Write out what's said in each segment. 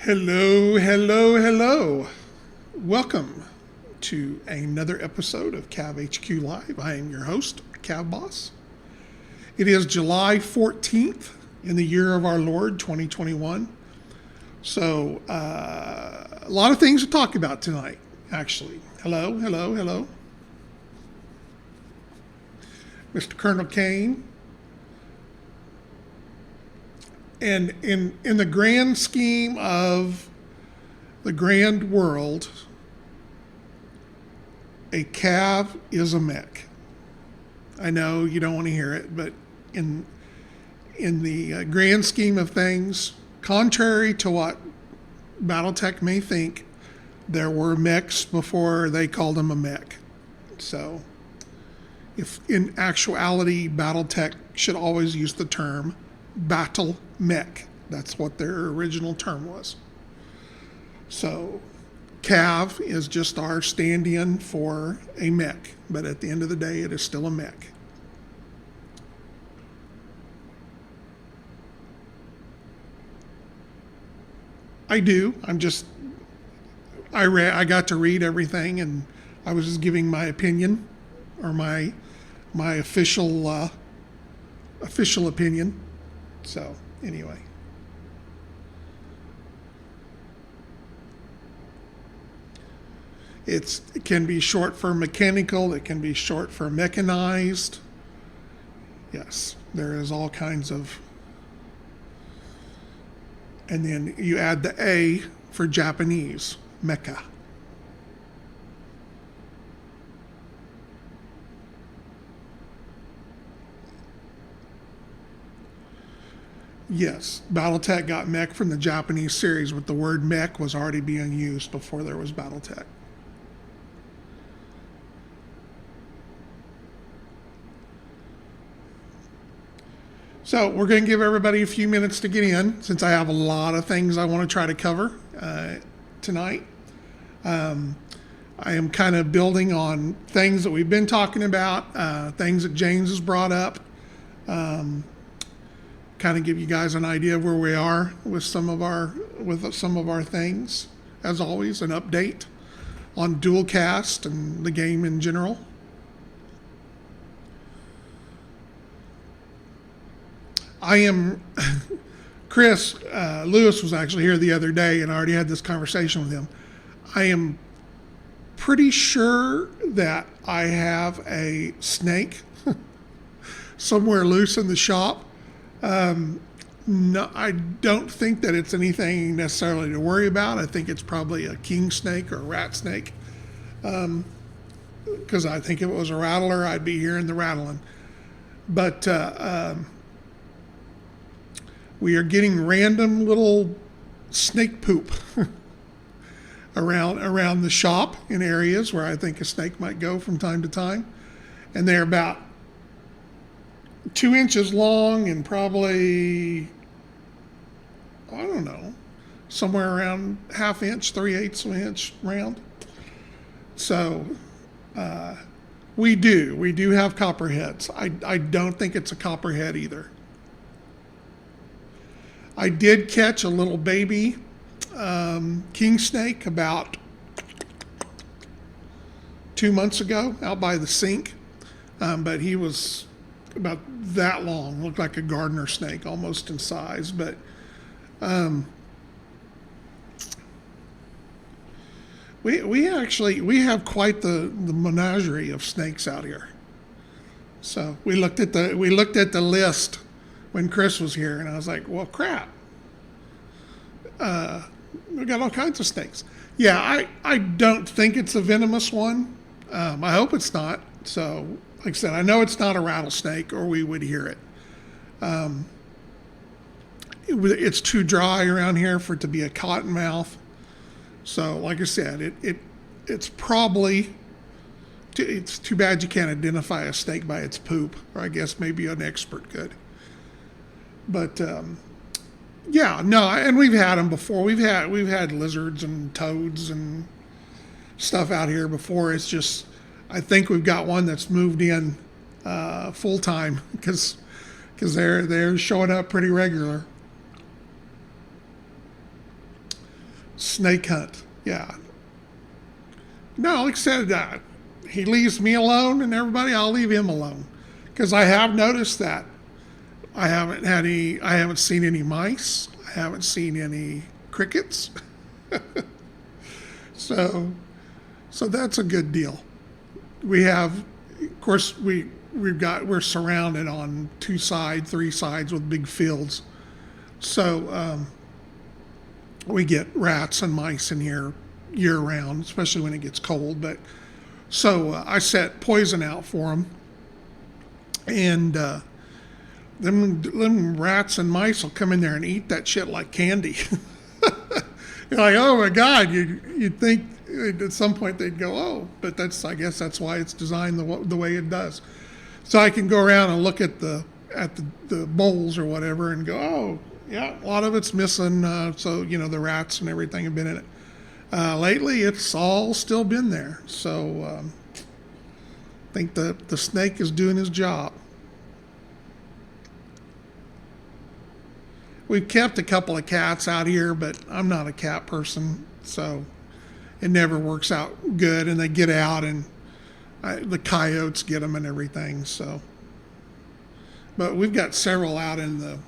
Hello, hello, hello. Welcome to another episode of CAV HQ Live. I am your host, CAVBoss. It is July 14th in the year of our Lord, 2021. So, a lot of things to talk about tonight, actually. Hello, hello, hello. Mr. Colonel Kane. And in the grand scheme of the grand world, a CAV is a mech. I know you don't want to hear it, but in the grand scheme of things, contrary to what Battletech may think, there were mechs before they called them a mech. So, if in actuality, Battletech should always use the term battle mech. That's what their original term was. So CAV is just our stand-in for a mech, but at the end of the day, it is still a mech. I do. I got to read everything, and I was just giving my opinion, or my official opinion. So, anyway. It can be short for mechanical, it can be short for mechanized. Yes, there is all kinds of. And then you add the A for Japanese, mecha. Yes, Battletech got mech from the Japanese series, but the word mech was already being used before there was Battletech. So we're going to give everybody a few minutes to get in, since I have a lot of things I want to try to cover tonight. I am kind of building on things that we've been talking about, things that James has brought up. Kind of give you guys an idea of where we are with some of our things. As always, an update on Dualcast and the game in general. Chris Lewis was actually here the other day, and I already had this conversation with him. I am pretty sure that I have a snake somewhere loose in the shop. No, I don't think that it's anything necessarily to worry about. I think it's probably a king snake or a rat snake. Because I think if it was a rattler, I'd be hearing the rattling. But we are getting random little snake poop around the shop in areas where I think a snake might go from time to time. And they're about 2 inches long and probably, I don't know, somewhere around 1/2 inch, 3/8 of an inch round. So we do have copperheads. I don't think it's a copperhead either. I did catch a little baby king snake about 2 months ago out by the sink, but he was about that long, looked like a gardener snake almost in size. But we have quite the menagerie of snakes out here. So we looked at the list when Chris was here, and I was like, well, crap, we got all kinds of snakes. Yeah, I don't think it's a venomous one. I hope it's not. So, like I said, I know it's not a rattlesnake, or we would hear it. It's too dry around here for it to be a cottonmouth. So, like I said, it's probably, it's too bad you can't identify a snake by its poop, or I guess maybe an expert could. But yeah, no, and we've had them before. We've had lizards and toads and stuff out here before. It's just, I think we've got one that's moved in full time because they're showing up pretty regular. Snake hunt. Yeah. No, like I said, he leaves me alone, and everybody, I'll leave him alone, because I have noticed that I haven't seen any mice. I haven't seen any crickets. So, so that's a good deal. We have, of course, we're surrounded on 3 sides with big fields. So we get rats and mice in here year round, especially when it gets cold. But so I set poison out for them, and them rats and mice will come in there and eat that shit like candy. You're like, oh my God, you'd think at some point they'd go, oh, but I guess that's why it's designed the way it does. So I can go around and look at the bowls or whatever and go, oh, yeah, a lot of it's missing. So, the rats and everything have been in it. Lately, it's all still been there. So I think the snake is doing his job. We've kept a couple of cats out here, but I'm not a cat person, so it never works out good. And they get out, and the coyotes get them and everything. So, but we've got several out in the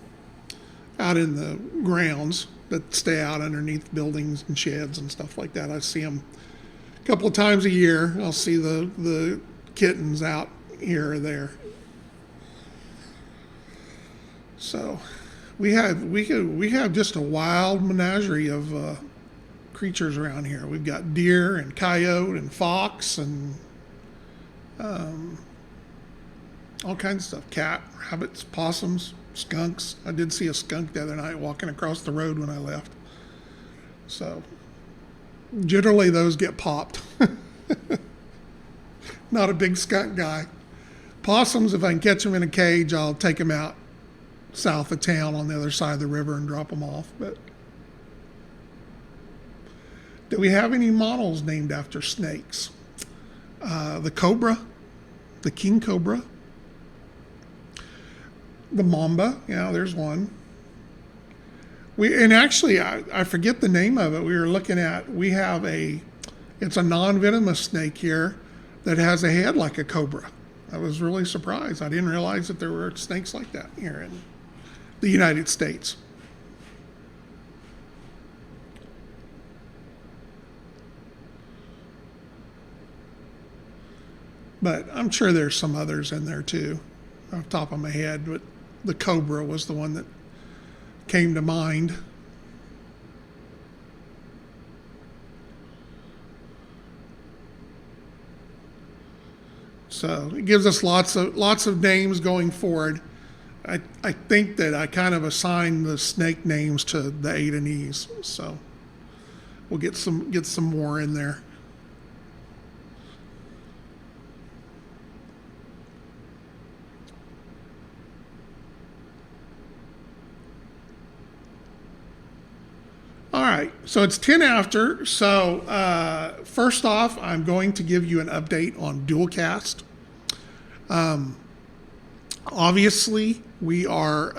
grounds that stay out underneath buildings and sheds and stuff like that. I see them a couple of times a year. I'll see the kittens out here or there. So we have just a wild menagerie of creatures around here. We've got deer and coyote and fox and all kinds of stuff. Cat, rabbits, possums, skunks. I did see a skunk the other night walking across the road when I left. So generally those get popped. Not a big skunk guy. Possums, if I can catch them in a cage, I'll take them out south of town on the other side of the river and drop them off. But do we have any models named after snakes? The cobra, the king cobra, the mamba. Yeah, there's one. I forget the name of it. It's a non-venomous snake here that has a head like a cobra. I was really surprised. I didn't realize that there were snakes like that here in the United States. But I'm sure there's some others in there too, off the top of my head. But the cobra was the one that came to mind. So it gives us lots of names going forward. I think that I kind of assigned the snake names to the A and E's, so we'll get some more in there. All right, so it's 10 after. So first off, I'm going to give you an update on Dualcast. Obviously, we are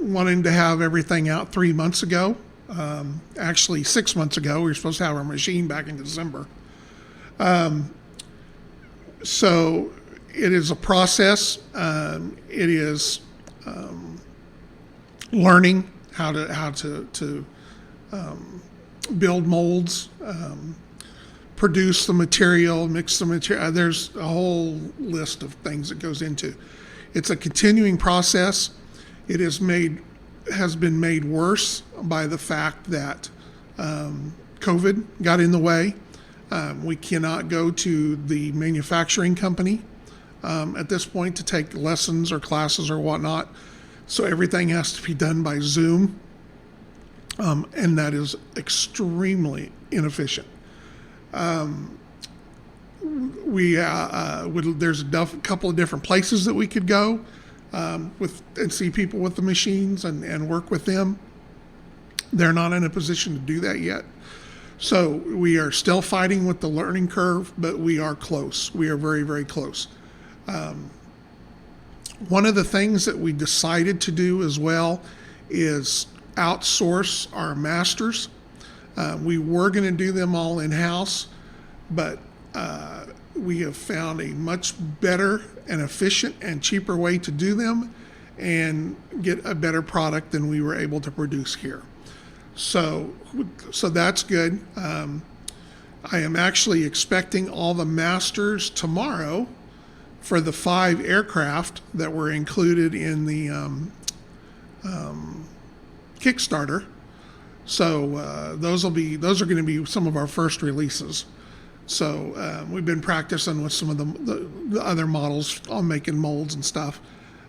wanting to have everything out 3 months ago. Actually, 6 months ago. We were supposed to have our machine back in December. So it is a process. It is learning how to build molds, produce the material, mix the material. There's a whole list of things that goes into. It's a continuing process. It has been made worse by the fact that COVID got in the way. We cannot go to the manufacturing company at this point to take lessons or classes or whatnot. So everything has to be done by Zoom, and that is extremely inefficient. There's a couple of different places that we could go and see people with the machines and work with them. They're not in a position to do that yet. So we are still fighting with the learning curve, but we are close. We are very, very close. One of the things that we decided to do as well is outsource our masters. We were going to do them all in-house, but we have found a much better and efficient and cheaper way to do them and get a better product than we were able to produce here. So that's good. I am actually expecting all the masters tomorrow for the 5 aircraft that were included in the Kickstarter. So those are going to be some of our first releases. So we've been practicing with some of the other models on making molds and stuff.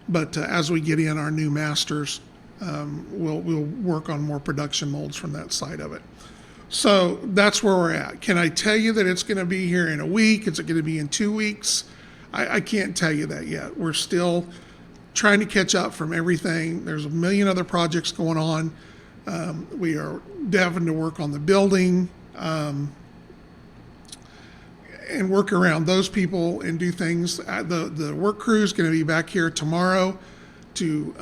But as we get in our new masters, we'll work on more production molds from that side of it. So that's where we're at. Can I tell you that it's going to be here in a week? Is it going to be in 2 weeks? I can't tell you that yet. We're still trying to catch up from everything. There's a million other projects going on. We are having to work on the building and work around those people and do things. The work crew is going to be back here tomorrow to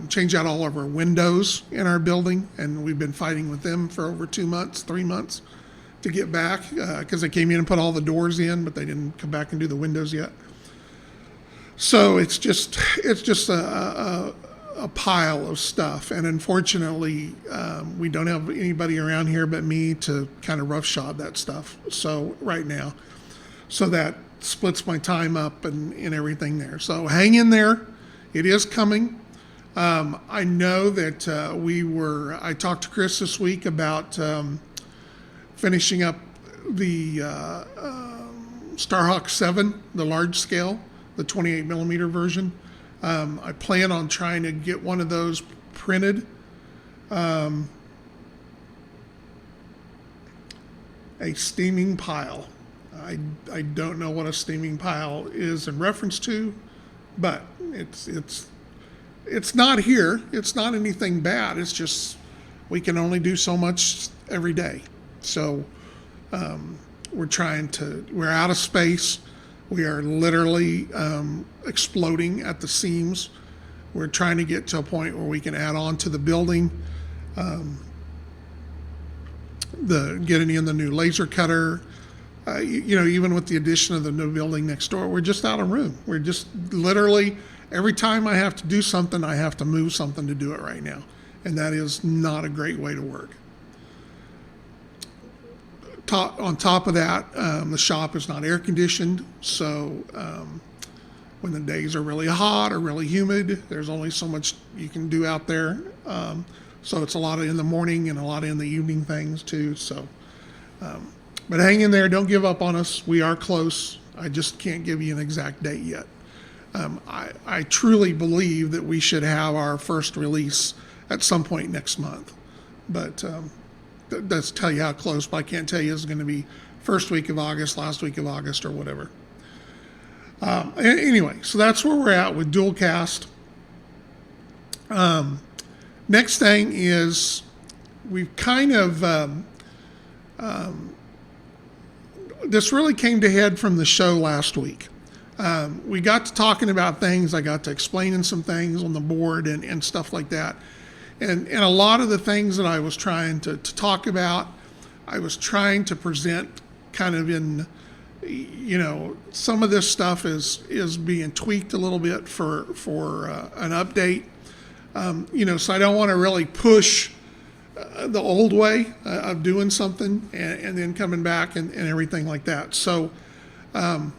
change out all of our windows in our building, and we've been fighting with them for over 2 months, 3 months to get back because they came in and put all the doors in, but they didn't come back and do the windows yet. So it's just a pile of stuff, and unfortunately, we don't have anybody around here but me to kind of roughshod that stuff. So right now, so that splits my time up and everything there. So hang in there. It is coming. I know that I talked to Chris this week about finishing up the Starhawk 7, the large scale, the 28 millimeter version. I plan on trying to get one of those printed. A steaming pile. I don't know what a steaming pile is in reference to, but it's not here. It's not anything bad. It's just we can only do so much every day. So we're out of space. We are literally exploding at the seams. We're trying to get to a point where we can add on to the building, getting in the new laser cutter. Even with the addition of the new building next door, we're just out of room. We're just literally, every time I have to do something, I have to move something to do it right now. And that is not a great way to work. On top of that, the shop is not air conditioned. So when the days are really hot or really humid, there's only so much you can do out there. So it's a lot of in the morning and a lot of in the evening things too. So, but hang in there. Don't give up on us. We are close. I just can't give you an exact date yet. I truly believe that we should have our first release at some point next month. But that's tell you how close, but I can't tell you it's going to be first week of August, last week of August, or whatever. Anyway, so that's where we're at with dual cast. Next thing is we've kind of this really came to head from the show last week. We got to talking about things. I got to explaining some things on the board and stuff like that. And a lot of the things that I was trying to talk about, I was trying to present kind of in, some of this stuff is being tweaked a little bit for an update. So I don't want to really push the old way of doing something and then coming back and everything like that. So I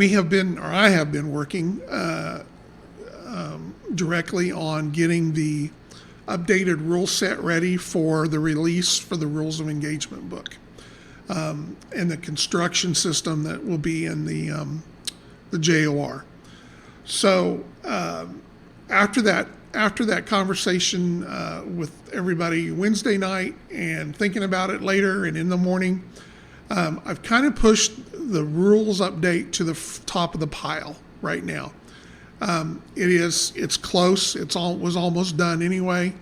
have been working directly on getting the updated rule set ready for the release for the Rules of Engagement book and the construction system that will be in the JOR. So after that conversation with everybody Wednesday night and thinking about it later and in the morning, I've kind of pushed the rules update to the top of the pile right now. It's close. Was almost done anyway.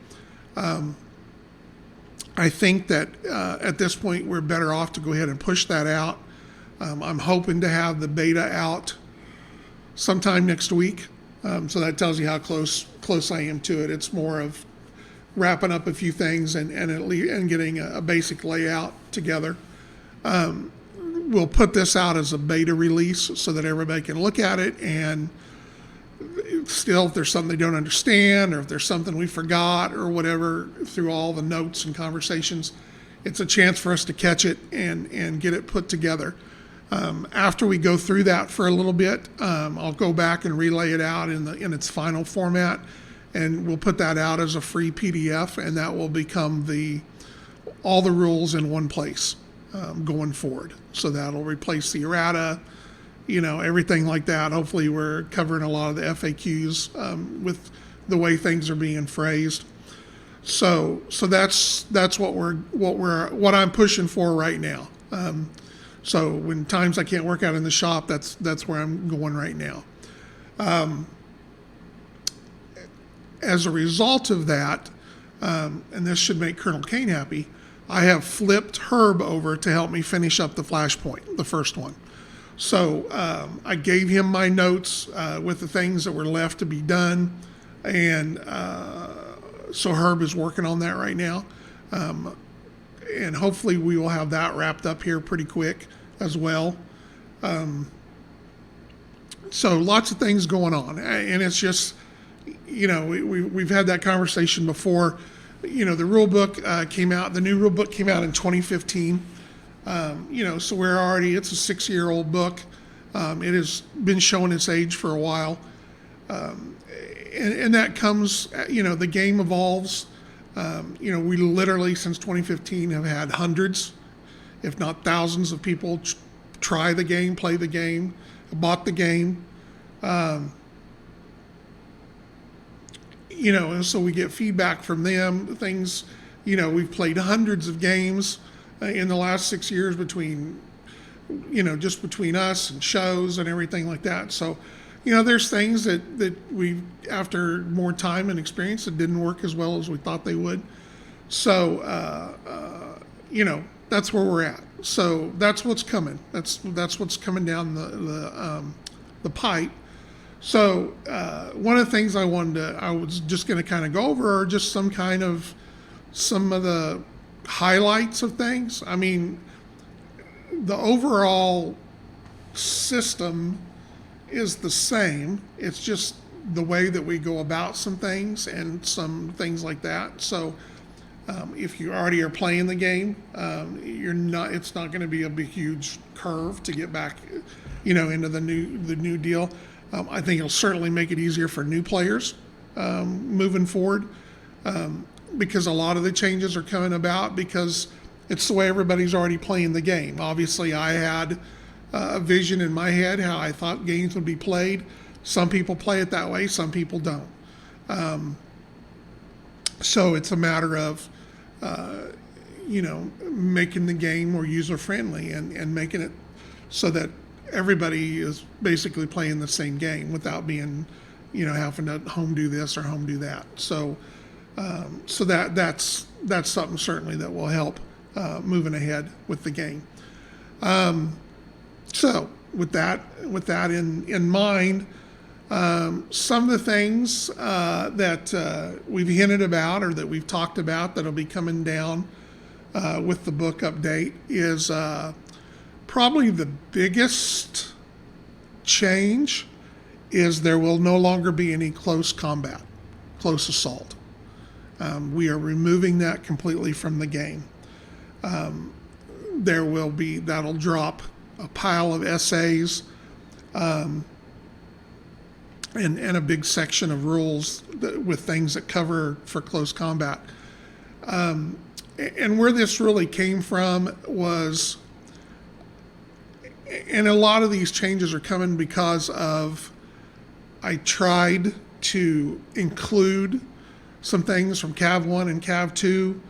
I think that at this point we're better off to go ahead and push that out. I'm hoping to have the beta out sometime next week. So that tells you how close I am to it. It's more of wrapping up a few things and getting a basic layout together. We'll put this out as a beta release so that everybody can look at it, and still, if there's something they don't understand or if there's something we forgot or whatever, through all the notes and conversations, it's a chance for us to catch it and get it put together. After we go through that for a little bit, I'll go back and relay it out in its final format, and we'll put that out as a free PDF, and that will become all the rules in one place going forward. So that'll replace the errata, everything like that. Hopefully we're covering a lot of the FAQs with the way things are being phrased. So that's what I'm pushing for right now. So when times I can't work out in the shop, that's where I'm going right now. As a result of that, and this should make Colonel Kane happy, I have flipped Herb over to help me finish up the flashpoint, the first one. So I gave him my notes with the things that were left to be done, and so Herb is working on that right now. And hopefully we will have that wrapped up here pretty quick as well. So lots of things going on, and it's just, we've had that conversation before. The rule book came out. The new rule book came out in 2015. So it's a 6-year-old book. It has been showing its age for a while, and that comes. The game evolves. We literally since 2015 have had hundreds, if not thousands, of people try the game, play the game, bought the game. And so we get feedback from them. Things, we've played hundreds of games in the last 6 years between us and shows and everything like that. So, there's things that we, after more time and experience, that didn't work as well as we thought they would. So, that's where we're at. So that's what's coming. That's what's coming down the pipe. So one of the things I was just going to kind of go over are just some of the highlights of things. I mean, the overall system is the same. It's just the way that we go about some things and some things like that. So if you already are playing the game, it's not going to be a big, huge curve to get back, into the new deal. I think it'll certainly make it easier for new players moving forward, because a lot of the changes are coming about because it's the way everybody's already playing the game. Obviously, I had a vision in my head how I thought games would be played. Some people play it that way, some people don't. So it's a matter of, making the game more user-friendly and making it so that everybody is basically playing the same game without being, having to home do this or home do that. So that's something certainly that will help moving ahead with the game. So with that in mind, some of the things that we've hinted about or that we've talked about that'll be coming down with the book update is probably the biggest change is there will no longer be any close combat, close assault. We are removing that completely from the game. That'll drop a pile of essays and a big section of rules with things that cover for close combat. And where this really came from was, and a lot of these changes are coming because of, I tried to include some things from CAV 1 and CAV 2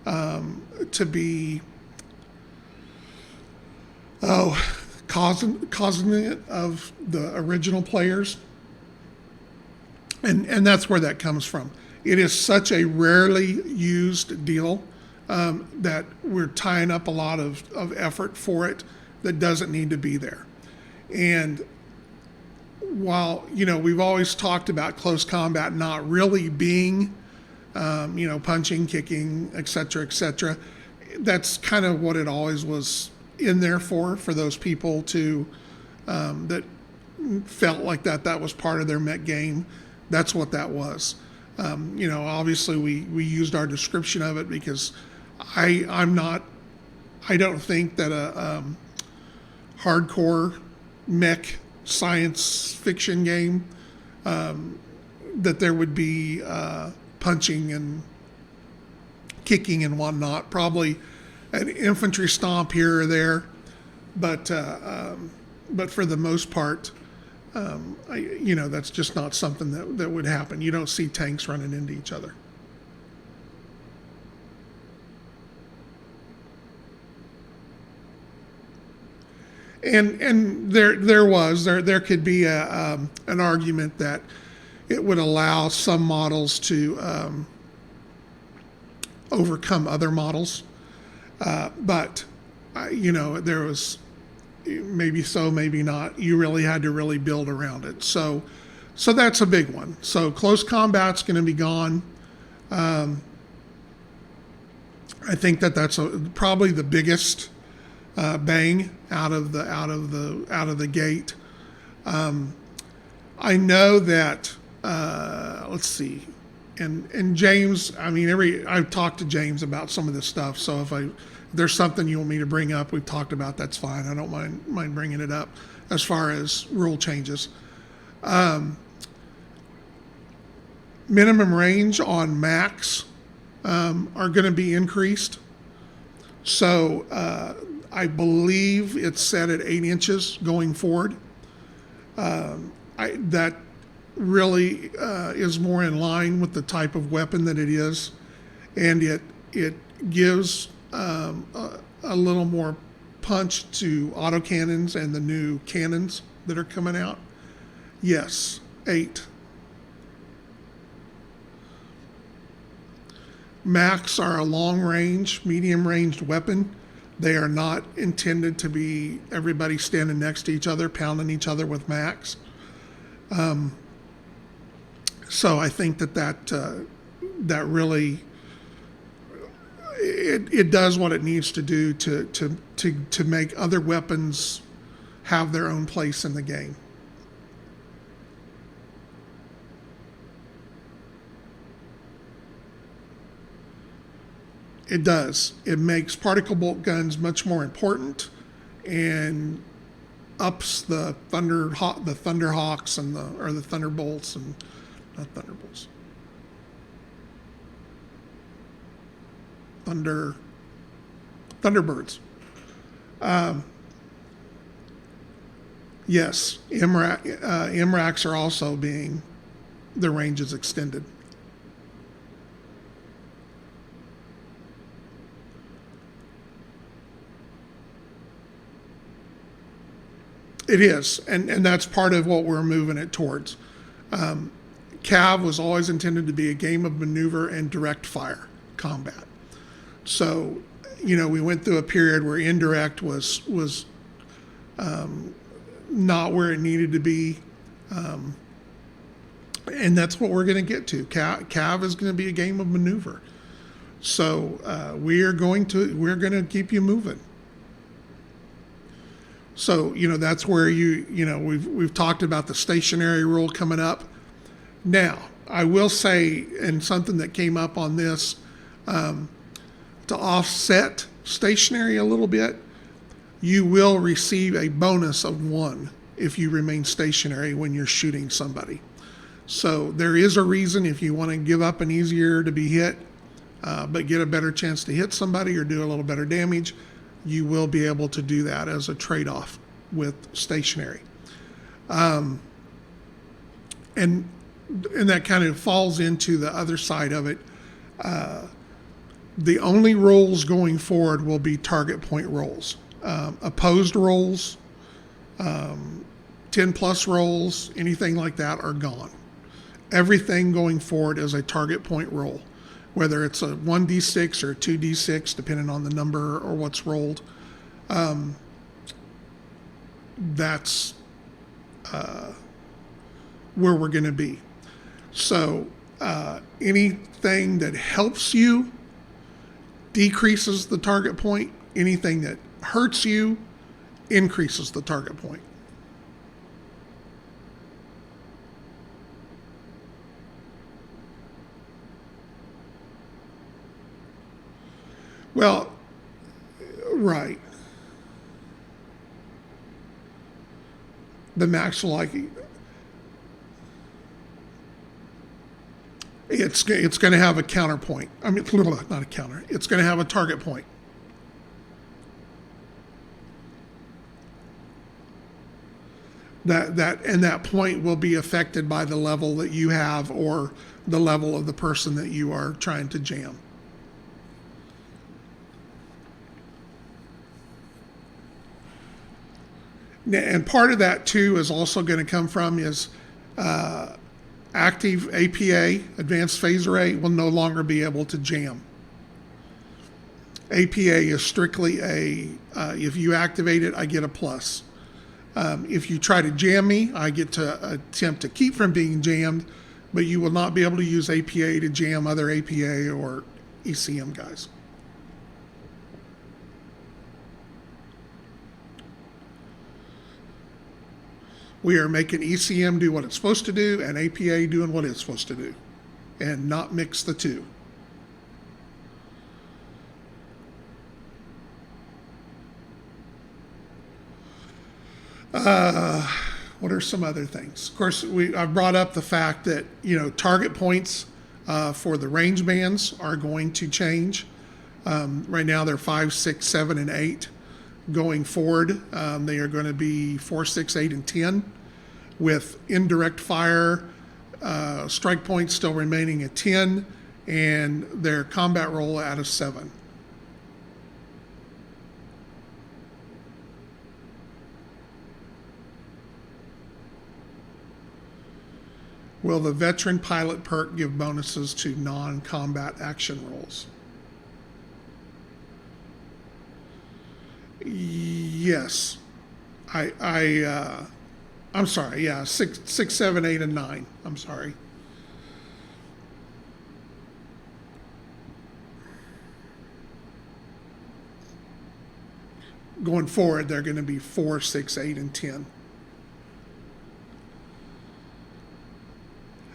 to be cognizant of the original players. And that's where that comes from. It is such a rarely used deal that we're tying up a lot of effort for it that doesn't need to be there. And while, we've always talked about close combat not really being punching, kicking, et cetera, et cetera. That's kind of what it always was in there for those people to that felt like that was part of their mech game. That's what that was. Obviously we used our description of it because I don't think that a hardcore mech science fiction game that there would be punching and kicking and whatnot. Probably an infantry stomp here or there, but for the most part, that's just not something that would happen. You don't see tanks running into each other. And there could be an argument that it would allow some models to overcome other models, but there was maybe so, maybe not. You really had to really build around it. So that's a big one. So close combat's going to be gone. I think that's probably the biggest bang out of the gate. I know that let's see, and James. I mean, I've talked to James about some of this stuff. So if there's something you want me to bring up, we've talked about, that's fine. I don't mind bringing it up as far as rule changes. Minimum range on max are going to be increased. So I believe it's set at 8 inches going forward. That really is more in line with the type of weapon that it is, and it gives a little more punch to autocannons and the new cannons that are coming out. Yes, 8. Max are a long-range, medium-ranged weapon. They are not intended to be everybody standing next to each other, pounding each other with max. So I think that really it does what it needs to do to make other weapons have their own place in the game. It does. It makes particle bolt guns much more important, and ups the Thunderhawks and the Thunderbolts, and not Thunderbolts. Thunderbirds. Yes, MRACs are also being, the range is extended. It is, and that's part of what we're moving it towards. CAV was always intended to be a game of maneuver and direct fire combat. So, we went through a period where indirect was not where it needed to be, and that's what we're going to get to. CAV is going to be a game of maneuver. So we're going to keep you moving. So, that's where we've talked about the stationary rule coming up. Now, I will say, and something that came up on this, to offset stationary a little bit, you will receive a bonus of 1 if you remain stationary when you're shooting somebody. So there is a reason if you want to give up an easier to be hit, but get a better chance to hit somebody or do a little better damage, you will be able to do that as a trade-off with stationary. And that kind of falls into the other side of it. The only rolls going forward will be target point rolls. Opposed rolls, 10 plus rolls, anything like that are gone. Everything going forward is a target point roll, whether it's a 1d6 or 2d6, depending on the number or what's rolled. That's where we're going to be. So Anything that helps you decreases the target point. Anything that hurts you increases the target point. Well, right. The max will like it's going to have a counterpoint. I mean, not a counter. It's going to have a target point. That point will be affected by the level that you have or the level of the person that you are trying to jam. And part of that too is also going to come from is active APA, advanced phase array, will no longer be able to jam. APA is strictly if you activate it, I get a plus. If you try to jam me, I get to attempt to keep from being jammed, but you will not be able to use APA to jam other APA or ECM guys. We are making ECM do what it's supposed to do and APA doing what it's supposed to do, and not mix the two. What are some other things? Of course, I've brought up the fact that target points for the range bands are going to change. Right now they're 5, 6, 7, and 8. Going forward, they are going to be 4, 6, 8, and 10, with indirect fire strike points still remaining at 10, and their combat roll at a 7. Will the veteran pilot perk give bonuses to non-combat action rolls? Yes. I'm sorry. Yeah, 6, 7, 8, and 9. I'm sorry. Going forward, they're going to be 4, 6, 8, and 10.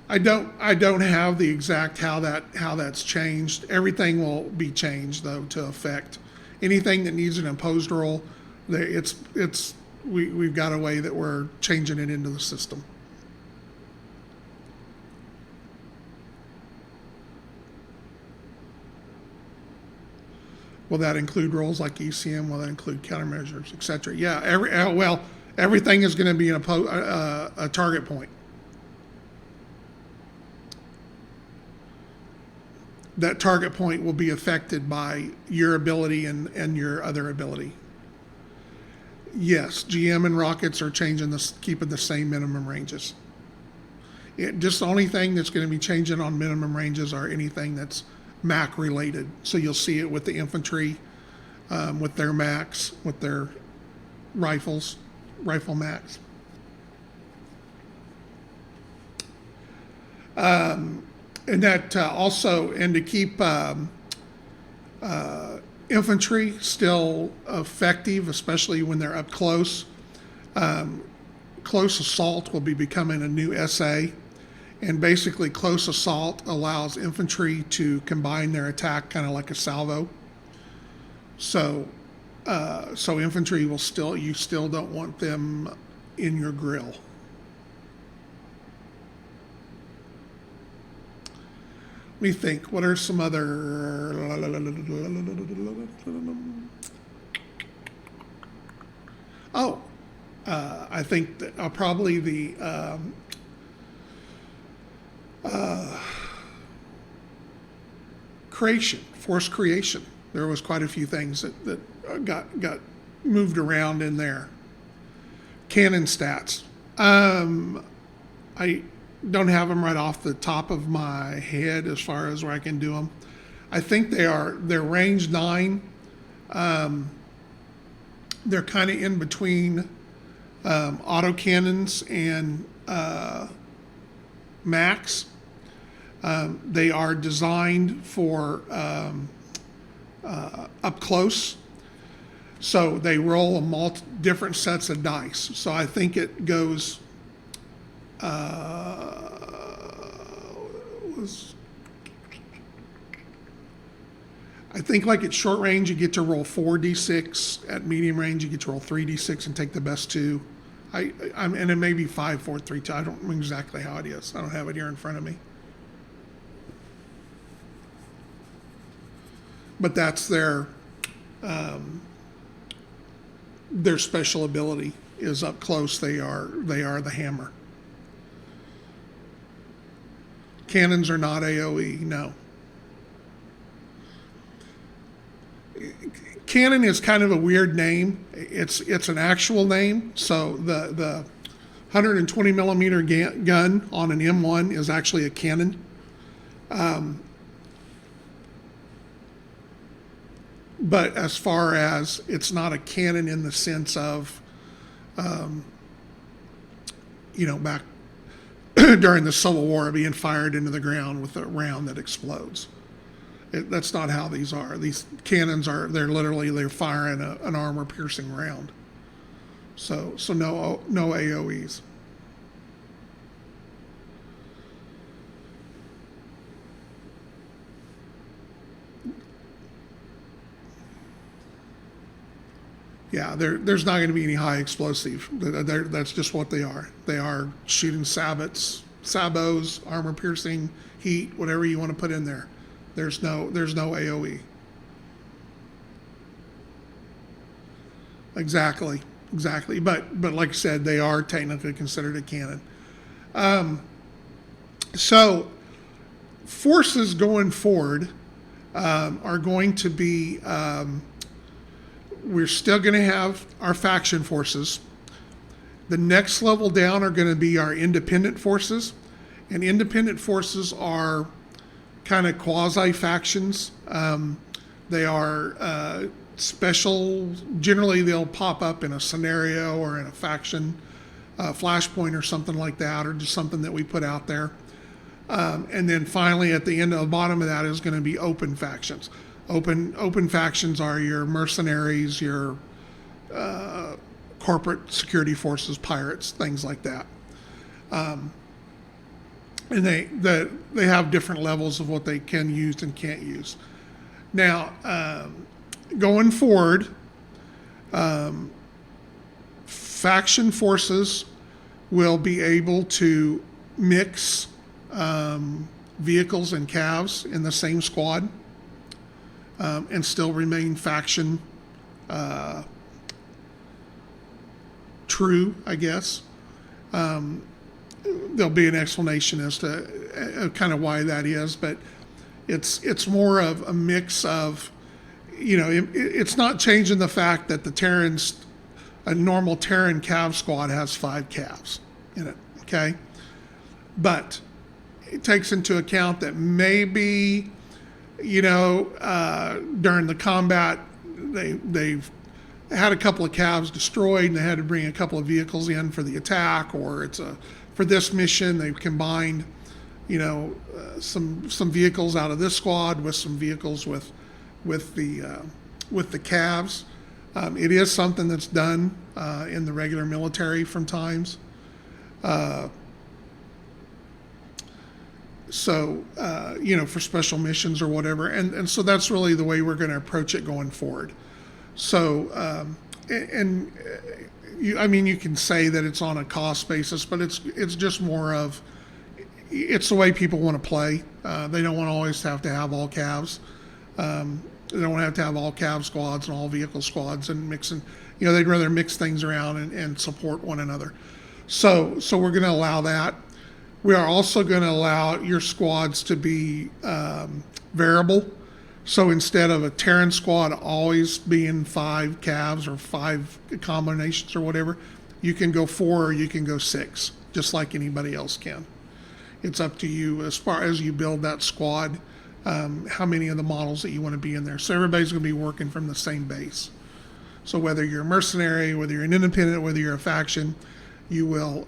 I don't have the exact how that's changed. Everything will be changed though to affect anything that needs an imposed roll. We've got a way that we're changing it into the system. Will that include roles like ECM? Will that include countermeasures, etc.? Yeah. Everything is going to be a target point. That target point will be affected by your ability and your other ability. Yes, GM and rockets are keeping the same minimum ranges. Just the only thing that's going to be changing on minimum ranges are anything that's MAC related. So you'll see it with the infantry, with their MACs, with their rifle MACs. And that also, and to keep infantry still effective, especially when they're up close. Close assault will be becoming a new SA, and basically close assault allows infantry to combine their attack kind of like a salvo. So infantry you still don't want them in your grill. Let me think. What are some other? I think that probably the force creation. There was quite a few things that got moved around in there. Cannon stats. I don't have them right off the top of my head as far as where I can do them. I think they're range 9. They're kind of in between autocannons and max. They are designed for up close. So they roll different sets of dice. So I think it goes, I think like at short range, you get to roll 4d6. At medium range, you get to roll 3d6 and take the best two. And it may be 5, 4, 3, 2. I don't know exactly how it is. I don't have it here in front of me. But that's their special ability is up close. They are the hammer. Cannons are not AoE, no. Cannon is kind of a weird name. It's an actual name. So the 120 millimeter gun on an M1 is actually a cannon. But as far as it's not a cannon in the sense of, back during the Civil War being fired into the ground with a round that explodes. That's not how these are. These cannons they're firing an armor-piercing round. So no AoEs. Yeah, there's not going to be any high explosive. That's just what they are. They are shooting sabos, armor-piercing, heat, whatever you want to put in there. There's no AoE. Exactly. But like I said, they are technically considered a cannon. So forces going forward are going to be. We're still going to have our faction forces. The next level down are going to be our independent forces, and independent forces are kind of quasi-factions. They are special. Generally, they'll pop up in a scenario or in a faction, flashpoint or something like that, or just something that we put out there. And then finally, at the bottom of that is going to be open factions. Open factions are your mercenaries, your corporate security forces, pirates, things like that. And they have different levels of what they can use and can't use. Now, going forward, faction forces will be able to mix vehicles and CAVs in the same squad. And still remain faction true, I guess. There'll be an explanation as to kind of why that is, but it's more of a mix of, it's not changing the fact that a normal Terran CAV squad has 5 CAVs in it, okay? But it takes into account that maybe during the combat, they've had a couple of CAVs destroyed and they had to bring a couple of vehicles in for the attack, or for this mission, they've combined, some vehicles out of this squad with some vehicles with the CAVs. It is something that's done in the regular military from times. So, for special missions or whatever. And so that's really the way we're going to approach it going forward. So, you can say that it's on a cost basis, but it's just more of, it's the way people want to play. They don't want to always have to have all CAVs. They don't have to have all CAV squads and all vehicle squads and mixing. They'd rather mix things around and support one another. So we're going to allow that. We are also going to allow your squads to be variable. So instead of a Terran squad always being 5 CAVs or 5 combinations or whatever, you can go 4 or you can go 6, just like anybody else can. It's up to you as far as you build that squad, how many of the models that you want to be in there. So everybody's going to be working from the same base. So whether you're a mercenary, whether you're an independent, whether you're a faction, you will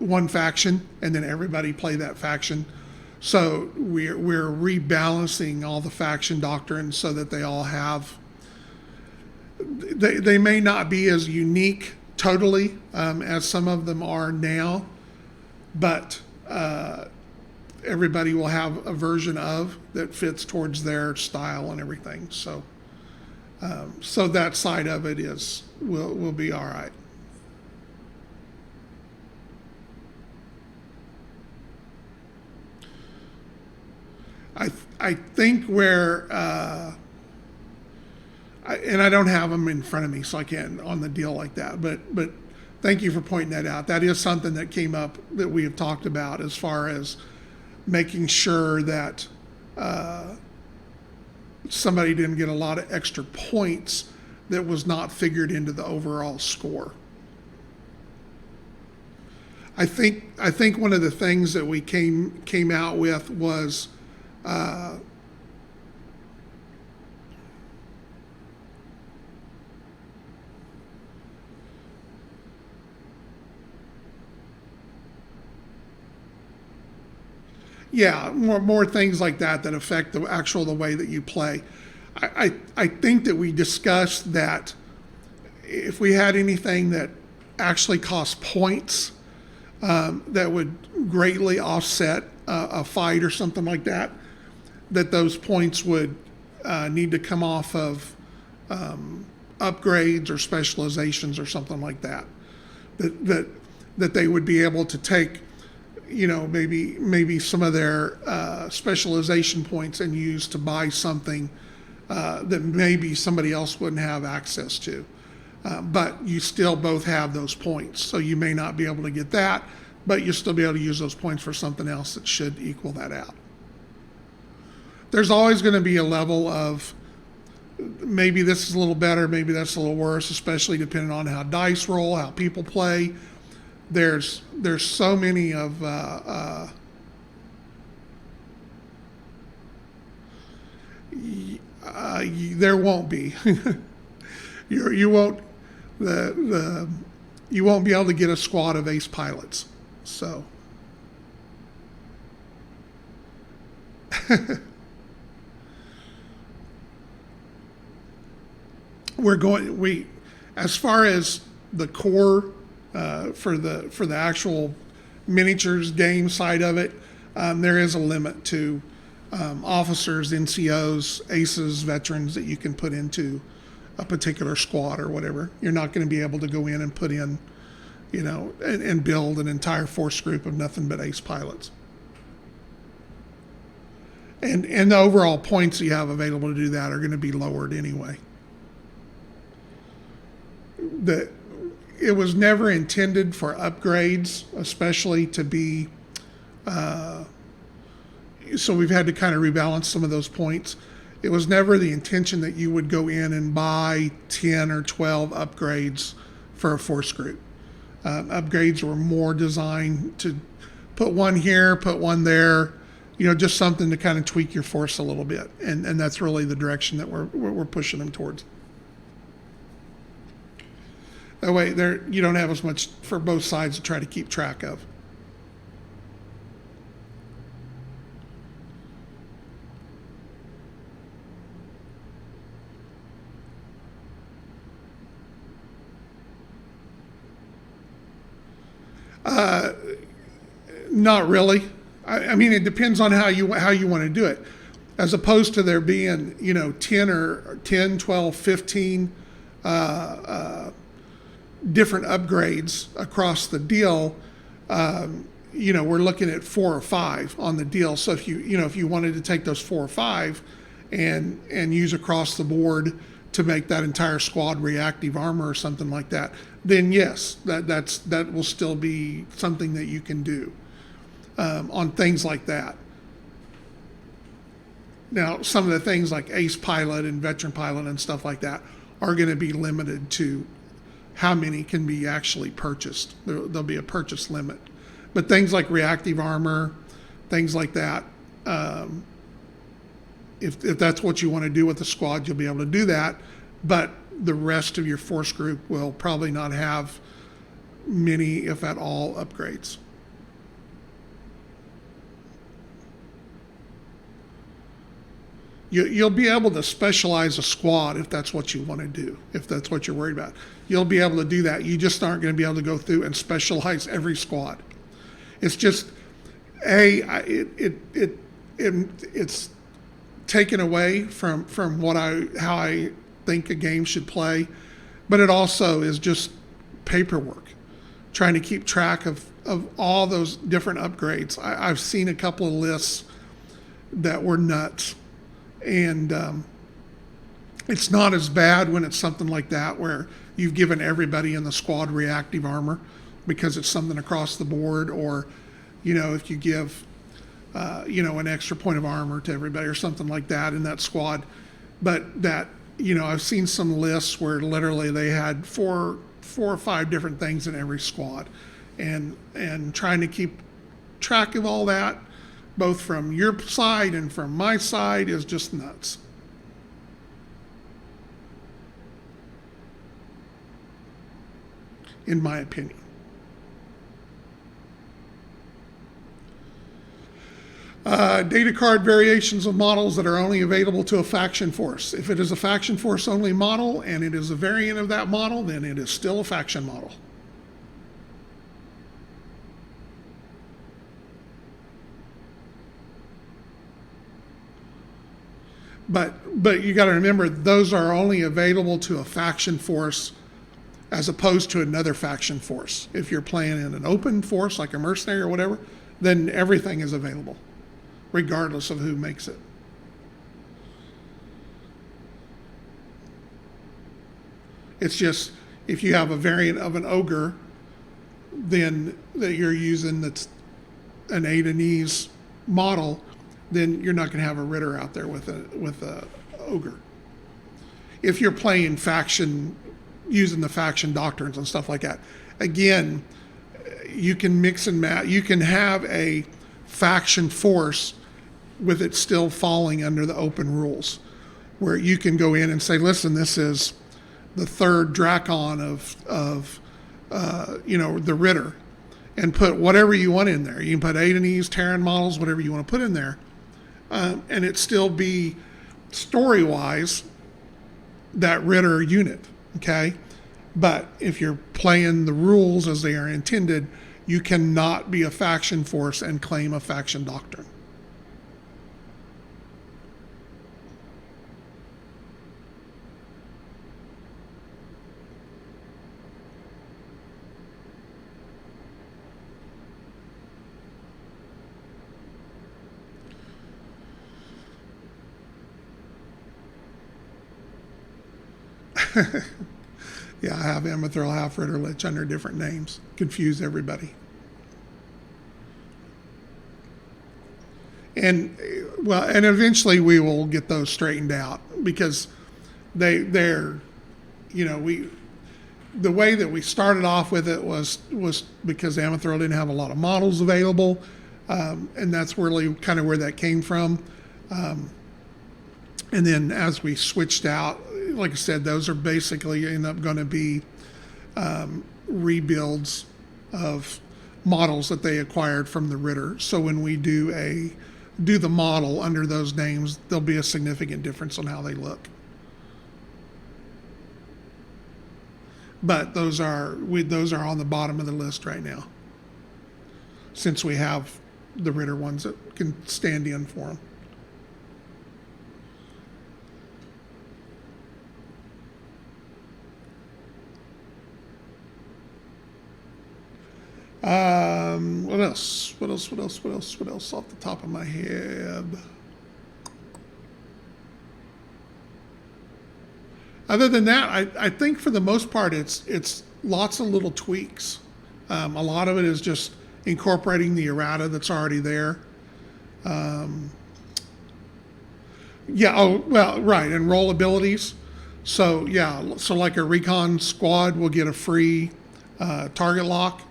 one faction, and then everybody play that faction. So we're rebalancing all the faction doctrines so that they all have. They may not be as unique totally as some of them are now, but everybody will have a version of that fits towards their style and everything. So so that side of it will be all right. I think where and I don't have them in front of me, so I can't on the deal like that. But thank you for pointing that out. That is something that came up that we have talked about as far as making sure that somebody didn't get a lot of extra points that was not figured into the overall score. I think one of the things that we came out with was yeah, more things like that that affect the way that you play. I think that we discussed that if we had anything that actually cost points that would greatly offset a fight or something like that, that those points would need to come off of upgrades or specializations or something like that. That they would be able to take, maybe some of their specialization points and use to buy something that maybe somebody else wouldn't have access to. But you still both have those points. So you may not be able to get that, but you'll still be able to use those points for something else that should equal that out. There's always going to be a level of maybe this is a little better, maybe that's a little worse, especially depending on how dice roll, how people play. There's so many of there won't be. you won't you won't be able to get a squad of ace pilots. So as far as the core for the actual miniatures game side of it, there is a limit to officers, NCOs, aces, veterans that you can put into a particular squad or whatever. You're not going to be able to go in and put in, and build an entire force group of nothing but ace pilots. And the overall points you have available to do that are going to be lowered anyway. It was never intended for upgrades, especially to be, so we've had to kind of rebalance some of those points. It was never the intention that you would go in and buy 10 or 12 upgrades for a force group. Upgrades were more designed to put one here, put one there, just something to kind of tweak your force a little bit. And that's really the direction that we're pushing them towards. That way you don't have as much for both sides to try to keep track of. Not really. I mean, it depends on how you want to do it. As opposed to there being, 10, 12, 15 different upgrades across the deal, we're looking at 4 or 5 on the deal. So if you wanted to take those 4 or 5 and use across the board to make that entire squad reactive armor or something like that, then yes, that will still be something that you can do on things like that. Now, some of the things like ace pilot and veteran pilot and stuff like that are going to be limited to how many can be actually purchased. There'll be a purchase limit. But things like reactive armor, things like that, if that's what you want to do with the squad, you'll be able to do that. But the rest of your force group will probably not have many, if at all, upgrades. You'll be able to specialize a squad if that's what you want to do, if that's what you're worried about. You'll be able to do that. You just aren't going to be able to go through and specialize every squad. It's just, it's taken away from how I think a game should play, but it also is just paperwork, trying to keep track of all those different upgrades. I've seen a couple of lists that were nuts. And it's not as bad when it's something like that where you've given everybody in the squad reactive armor because it's something across the board, or, if you give, an extra point of armor to everybody or something like that in that squad. But that, I've seen some lists where literally they had four or five different things in every squad, and trying to keep track of all that, both from your side and from my side, is just nuts. In my opinion. Data card variations of models that are only available to a faction force. If it is a faction force only model and it is a variant of that model, then it is still a faction model. But you got to remember, those are only available to a faction force as opposed to another faction force. If you're playing in an open force like a mercenary or whatever, then everything is available, regardless of who makes it. It's just, if you have a variant of an ogre, then that you're using that's an A-to-Knees model, then you're not going to have a Ritter out there with a ogre. If you're playing faction, using the faction doctrines and stuff like that, again, you can mix and match. You can have a faction force with it still falling under the open rules, where you can go in and say, listen, this is the third Drakon of the Ritter, and put whatever you want in there. You can put A-to-Knees, Terran models, whatever you want to put in there. And it still be story-wise that Ritter unit, okay? But if you're playing the rules as they are intended, you cannot be a faction force and claim a faction doctrine. Yeah, I have Emithril, half Ritter Lich under different names. Confuse everybody. And eventually we will get those straightened out, because they're the way that we started off with it was because Emithril didn't have a lot of models available, and that's really kind of where that came from. And then as we switched out, like I said, those are basically end up going to be rebuilds of models that they acquired from the Ritter. So when we do the model under those names, there'll be a significant difference on how they look. But those are on the bottom of the list right now, since we have the Ritter ones that can stand in for them. What else? What else off the top of my head? Other than that, I think for the most part, it's lots of little tweaks. A lot of it is just incorporating the errata that's already there. And roll abilities. So like a recon squad will get a free target lock.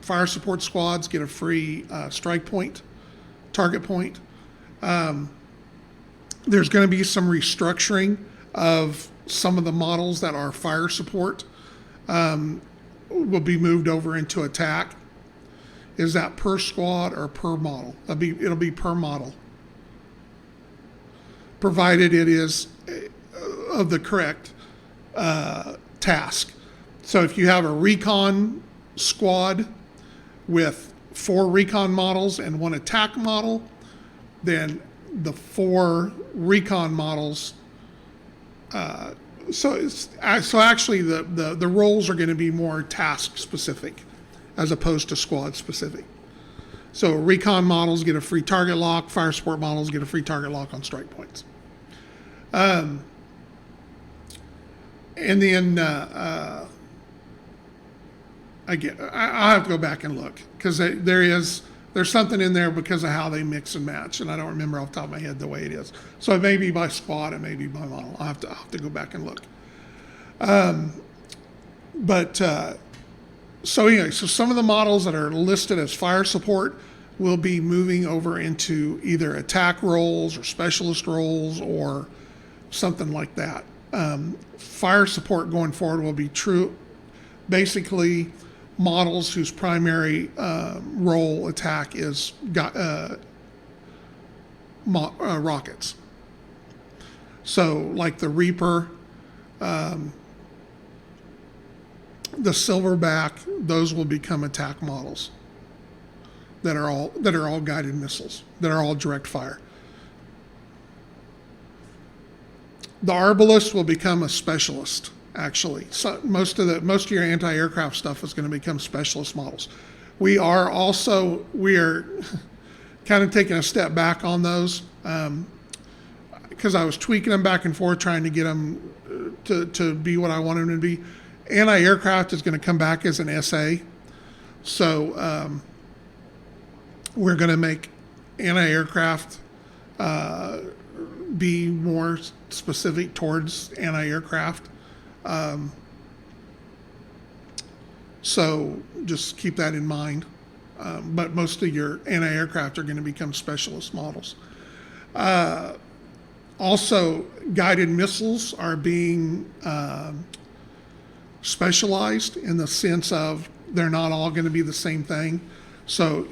Fire support squads get a free strike point, target point. There's going to be some restructuring of some of the models that are fire support, will be moved over into attack. Is that per squad or per model? It'll be per model. provided it is of the correct task. So if you have a recon squad with 4 recon models and 1 attack model, then the 4 recon models. So actually the roles are going to be more task specific as opposed to squad specific. So recon models get a free target lock, fire support models get a free target lock on strike points. And then I'll have to go back and look because there's something in there because of how they mix and match, and I don't remember off the top of my head the way it is. So it may be by squad, it may be by model. I'll have to go back and look. So anyway, so some of the models that are listed as fire support will be moving over into either attack roles or specialist roles or something like that. Fire support going forward will be basically models whose primary role attack is rockets. So like the Reaper, the Silverback, those will become attack models that are all guided missiles, that are all direct fire. The Arbalest will become a specialist, actually. So most of your anti-aircraft stuff is going to become specialist models. We are kind of taking a step back on those because I was tweaking them back and forth, trying to get them to be what I wanted them to be. Anti-aircraft is going to come back as an SA. So we're going to make anti-aircraft be more specific towards anti-aircraft. So just keep that in mind. But most of your anti-aircraft are going to become specialist models. Also, guided missiles are being specialized in the sense of they're not all going to be the same thing. So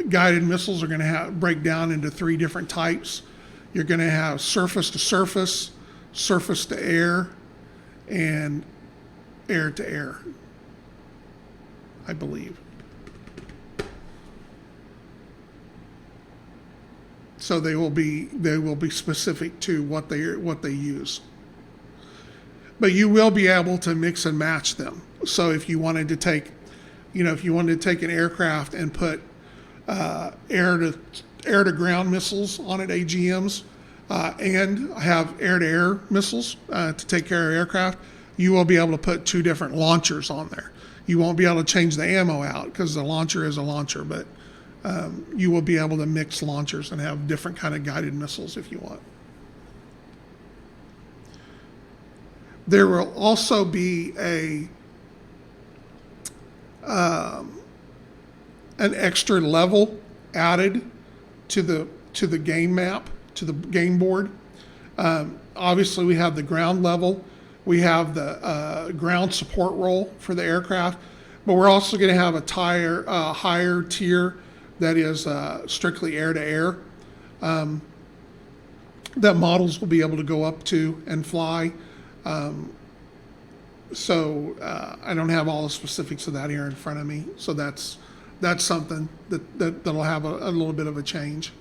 guided missiles are going to break down into 3 different types. You're going to have surface to surface, surface to air, and air to air, I believe. So they will be specific to what they use. But you will be able to mix and match them. So if you wanted to take an aircraft and put air to ground missiles on it, AGMs, and have air to air missiles to take care of aircraft, you will be able to put 2 different launchers on there. You won't be able to change the ammo out because the launcher is a launcher, but you will be able to mix launchers and have different kind of guided missiles if you want. There will also be an extra level added to the game map, to the game board. Obviously, we have the ground level. We have the ground support role for the aircraft, but we're also going to have a higher tier that is strictly air-to-air that models will be able to go up to and fly. So I don't have all the specifics of that here in front of me. So that's something that'll have a little bit of a change.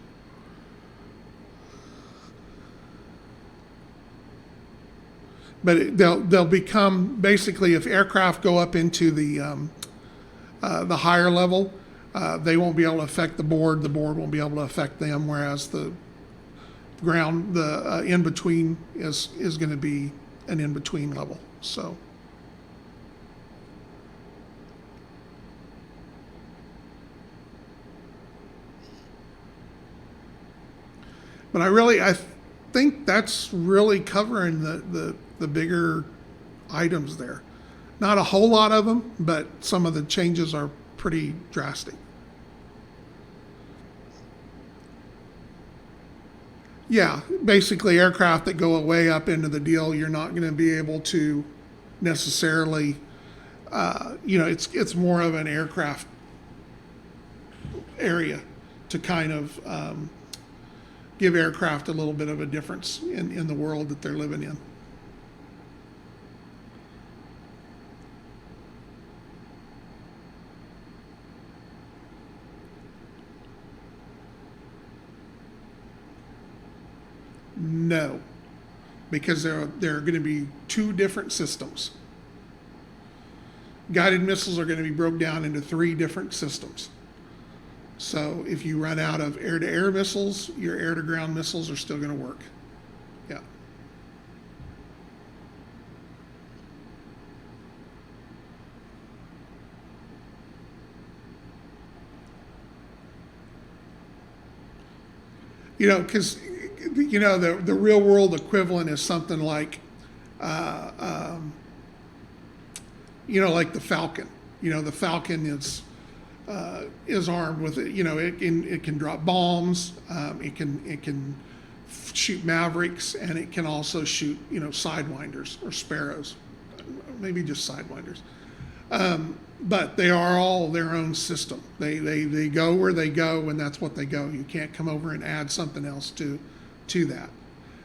But they'll become basically, if aircraft go up into the higher level, they won't be able to affect the board. The board won't be able to affect them. Whereas the ground, the in between is going to be an in between level. So. But I think that's really covering the bigger items there. Not a whole lot of them, but some of the changes are pretty drastic. Yeah, basically aircraft that go way up into the deal, you're not going to be able to necessarily, it's more of an aircraft area to kind of give aircraft a little bit of a difference in the world that they're living in. No, because there are going to be two different systems. Guided missiles are going to be broken down into three different systems. So if you run out of air-to-air missiles, your air-to-ground missiles are still going to work. Yeah. Because the real world equivalent is something like, like the Falcon. The Falcon is armed with it. It can drop bombs. It can shoot Mavericks, and it can also shoot Sidewinders or Sparrows, maybe just Sidewinders. But they are all their own system. They go where they go, and that's what they go. You can't come over and add something else to that.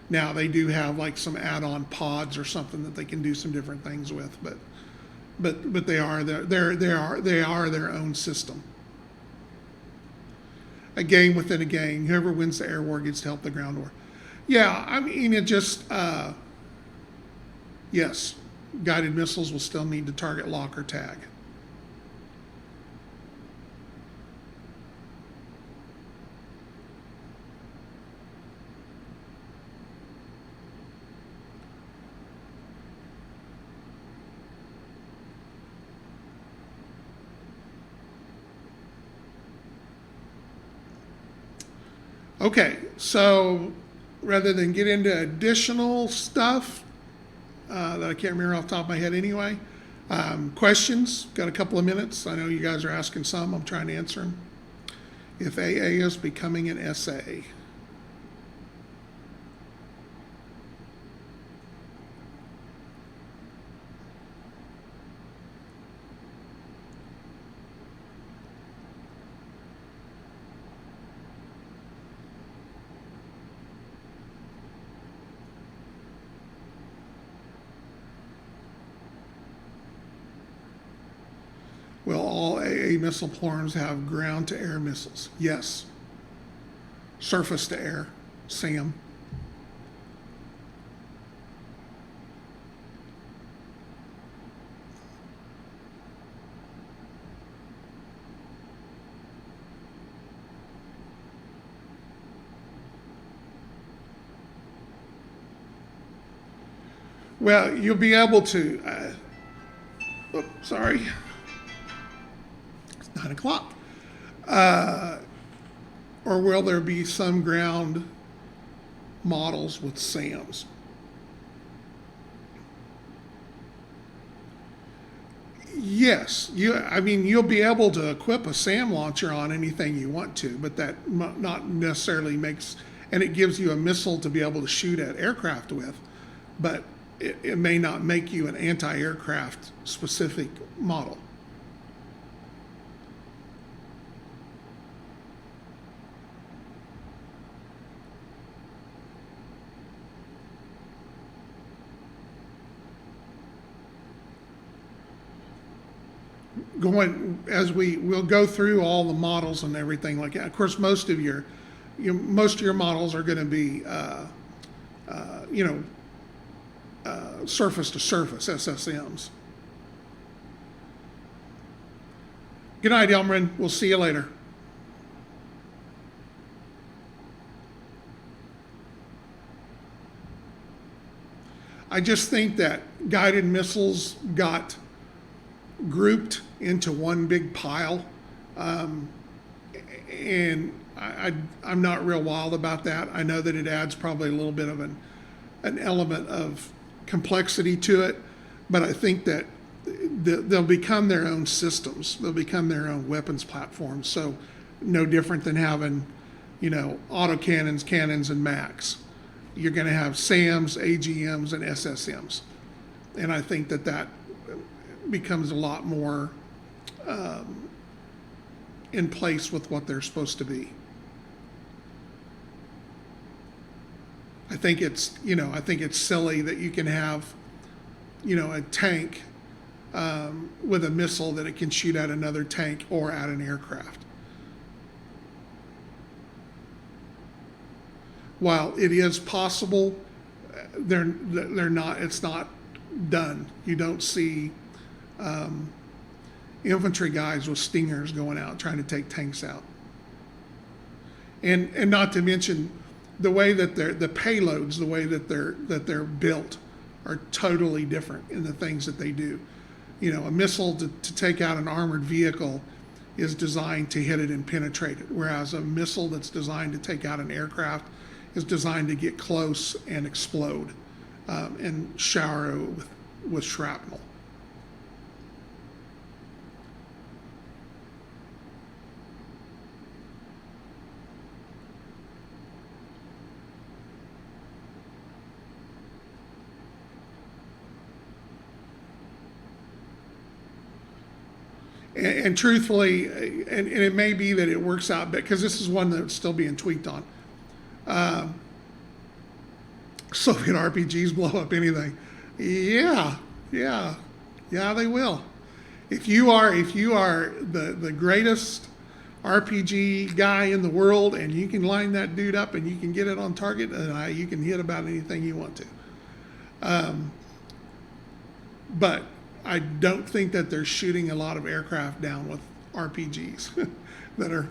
Now they do have like some add-on pods or something that they can do some different things with, but they are their own system. A game within a game. Whoever wins the air war gets to help the ground war. Yeah, I mean it just yes, guided missiles will still need to target, lock, or tag. Okay, so rather than get into additional stuff that I can't remember off the top of my head anyway, questions? Got a couple of minutes. I know you guys are asking some. I'm trying to answer them. If AA is becoming an SA. Will all AA missile platforms have ground-to-air missiles? Yes. Surface-to-air, SAM. Well, you'll be able to, sorry. 9 o'clock. Or will there be some ground models with SAMs? Yes, you'll be able to equip a SAM launcher on anything you want to, but that not necessarily makes, and it gives you a missile to be able to shoot at aircraft with, but it may not make you an anti-aircraft specific model. We'll go through all the models and everything like that. Of course, most of your models are going to be, surface to surface SSMs. Good night, Elmarin. We'll see you later. I just think that guided missiles got grouped into one big pile, and I'm not real wild about that. I know that it adds probably a little bit of an element of complexity to it, but I think that they'll become their own systems. They'll become their own weapons platforms. So no different than having, autocannons, cannons, and MACs. You're going to have SAMs, AGMs, and SSMs, and I think that becomes a lot more in place with what they're supposed to be. I think it's silly that you can have, a tank with a missile that it can shoot at another tank or at an aircraft. While it is possible, they're not. It's not done. You don't see infantry guys with stingers going out trying to take tanks out. And not to mention the way that the payloads, the way that they're built, are totally different in the things that they do. A missile to take out an armored vehicle is designed to hit it and penetrate it, whereas a missile that's designed to take out an aircraft is designed to get close and explode and shower it with shrapnel. And truthfully, and it may be that it works out, because this is one that's still being tweaked on. Soviet RPGs blow up anything. Yeah, they will. If you are the greatest RPG guy in the world, and you can line that dude up and you can get it on target, and you can hit about anything you want to. But I don't think that they're shooting a lot of aircraft down with RPGs that are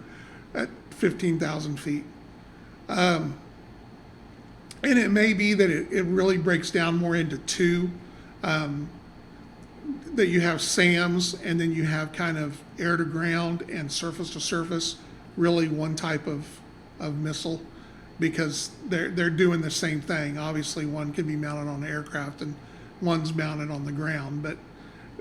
at 15,000 feet. And it may be that it really breaks down more into two, that you have SAMs, and then you have kind of air to ground and surface to surface, really one type of missile, because they're doing the same thing. Obviously, one can be mounted on an aircraft and one's mounted on the ground, but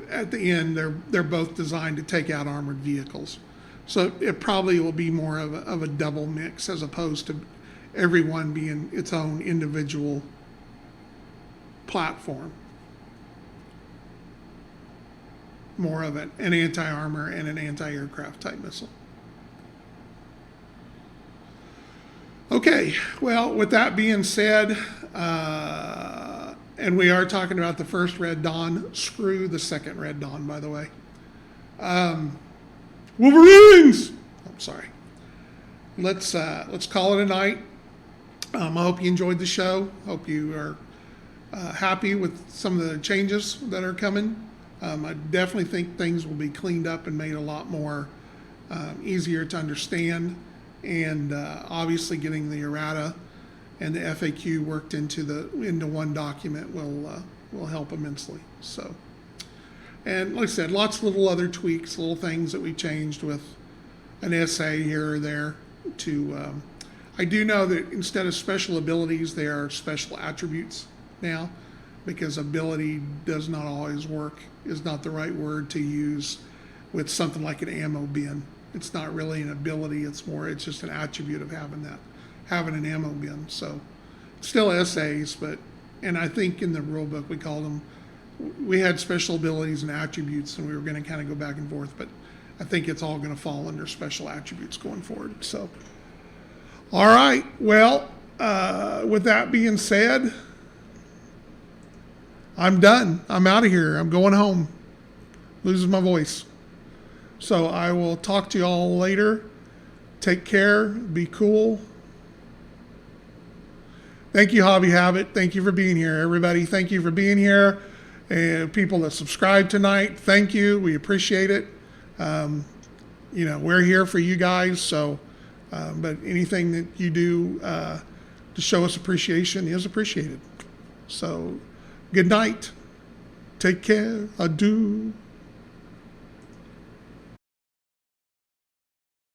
at the end, they're both designed to take out armored vehicles. So it probably will be more of a double mix, as opposed to everyone being its own individual platform. More of an anti-armor and an anti-aircraft type missile. Okay, well, with that being said, and we are talking about the first Red Dawn. Screw the second Red Dawn, by the way. Wolverines! I'm sorry. Let's call it a night. I hope you enjoyed the show. Hope you are happy with some of the changes that are coming. I definitely think things will be cleaned up and made a lot more easier to understand. And obviously getting the errata and the FAQ worked into one document will help immensely. So, and like I said, lots of little other tweaks, little things that we changed with an essay here or there. I do know that instead of special abilities, they are special attributes now, because ability does not always work, is not the right word to use with something like an ammo bin. It's not really an ability, it's just an attribute of having an ammo bin. So still essays, and I think in the rule book we had special abilities and attributes, and we were going to kind of go back and forth, but I think it's all going to fall under special attributes going forward. So, all right, well, with that being said, I'm done. I'm out of here. I'm going home. Losing my voice. So I will talk to you all later. Take care. Be cool. Thank you, Hobby Habit. Thank you for being here, everybody. Thank you for being here. And people that subscribed tonight, thank you. We appreciate it. We're here for you guys. So, but anything that you do to show us appreciation is appreciated. So, good night. Take care. Adieu.